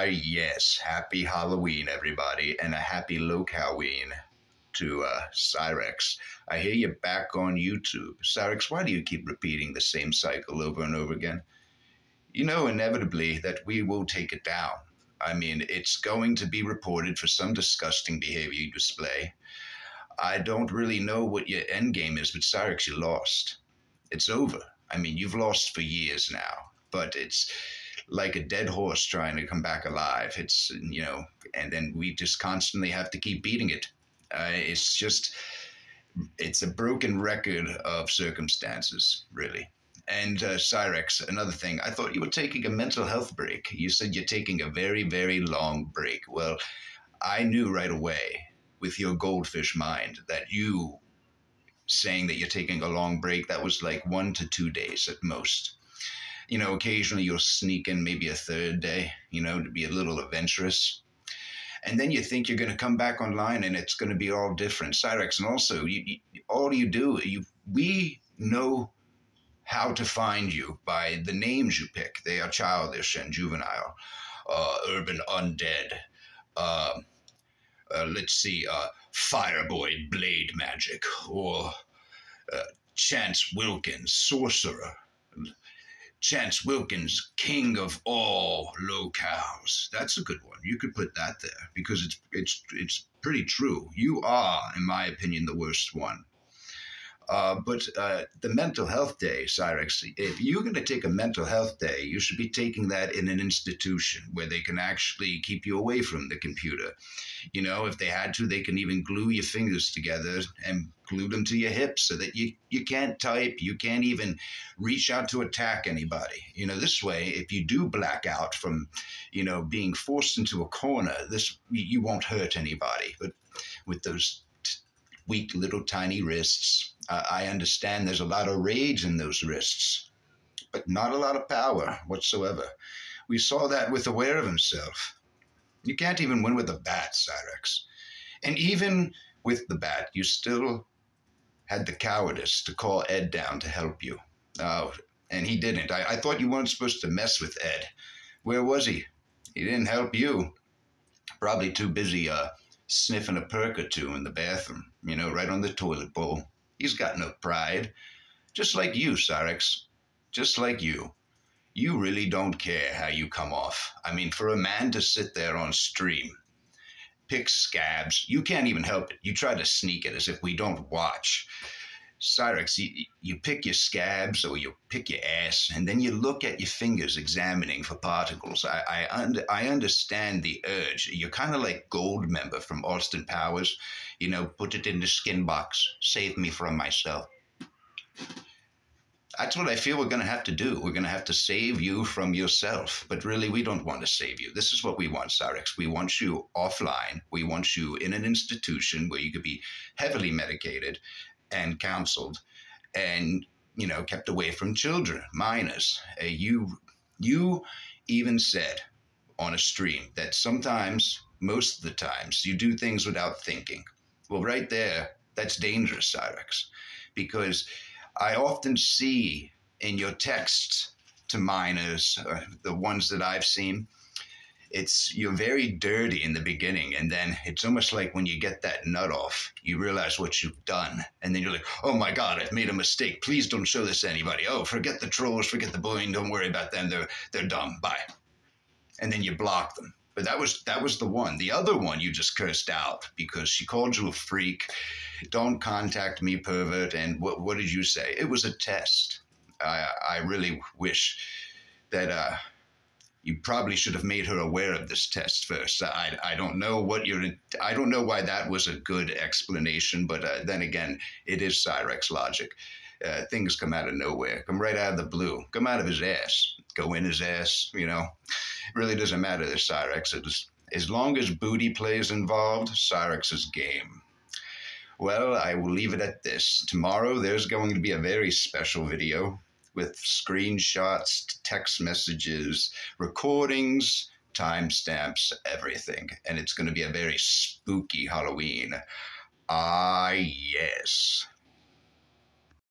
Yes, happy Halloween, everybody, and a happy Localween to Cyraxx. I hear you're back on YouTube. Cyraxx, why do you keep repeating the same cycle over and over again? You know inevitably that we will take it down. I mean, it's going to be reported for some disgusting behavior you display. I don't really know what your end game is, but Cyraxx, you lost. It's over. I mean, you've lost for years now, but it's like a dead horse trying to come back alive. And then we just constantly have to keep beating it. It's a broken record of circumstances, really. And Cyraxx, another thing, I thought you were taking a mental health break. You said you're taking a very, very long break. Well, I knew right away with your goldfish mind that you saying that you're taking a long break, that was like 1 to 2 days at most. Occasionally you'll sneak in maybe a third day, to be a little adventurous. And then you think you're going to come back online and it's going to be all different. Cyraxx, and also, we know how to find you by the names you pick. They are childish and juvenile. Urban undead. Let's see, Fireboy Blade Magic, or Chance Wilkins, Sorcerer. Chance Wilkins, King of all locales. That's a good one. You could put that there because it's pretty true. You are, in my opinion, the worst one. But the mental health day, Cyraxx, if you're going to take a mental health day, you should be taking that in an institution where they can actually keep you away from the computer. If they had to, they can even glue your fingers together and glue them to your hips so that you can't type, you can't even reach out to attack anybody. This way, if you do black out from, being forced into a corner, you won't hurt anybody. But with those weak little tiny wrists, I understand there's a lot of rage in those wrists, but not a lot of power whatsoever. We saw that with Aware of Himself. You can't even win with a bat, Cyraxx. And even with the bat, you still had the cowardice to call Ed down to help you. And he didn't. I thought you weren't supposed to mess with Ed. Where was he? He didn't help you. Probably too busy sniffing a perk or two in the bathroom, right on the toilet bowl. He's got no pride. Just like you, Cyraxx. Just like you. You really don't care how you come off. I mean, for a man to sit there on stream, pick scabs, you can't even help it. You try to sneak it as if we don't watch. Cyraxx, you pick your scabs or you pick your ass, and then you look at your fingers examining for particles. I understand the urge. You're kind of like Goldmember from Austin Powers. Put it in the skin box. Save me from myself. That's what I feel we're going to have to do. We're going to have to save you from yourself. But really, we don't want to save you. This is what we want, Cyraxx. We want you offline. We want you in an institution where you could be heavily medicated and counseled and, kept away from children, minors. You even said on a stream that sometimes, most of the times, you do things without thinking. Well, right there, that's dangerous, Cyraxx, because I often see in your texts to minors, the ones that I've seen, you're very dirty in the beginning, and then it's almost like when you get that nut off, you realize what you've done, and then you're like, oh my God, I've made a mistake. Please don't show this to anybody. Oh, forget the trolls, forget the bullying. Don't worry about them. They're dumb. Bye. And then you block them. But that was the one. The other one you just cursed out because she called you a freak. Don't contact me, pervert. And what did you say? It was a test. I really wish that you probably should have made her aware of this test first. I don't know I don't know why that was a good explanation, but then again, it is Cyraxx logic. Things come out of nowhere, come right out of the blue, come out of his ass, go in his ass, It really doesn't matter to Cyraxx. As long as booty play is involved, Cyraxx is game. Well, I will leave it at this. Tomorrow, there's going to be a very special video with screenshots, text messages, recordings, timestamps, everything. And it's going to be a very spooky Halloween. Ah, yes.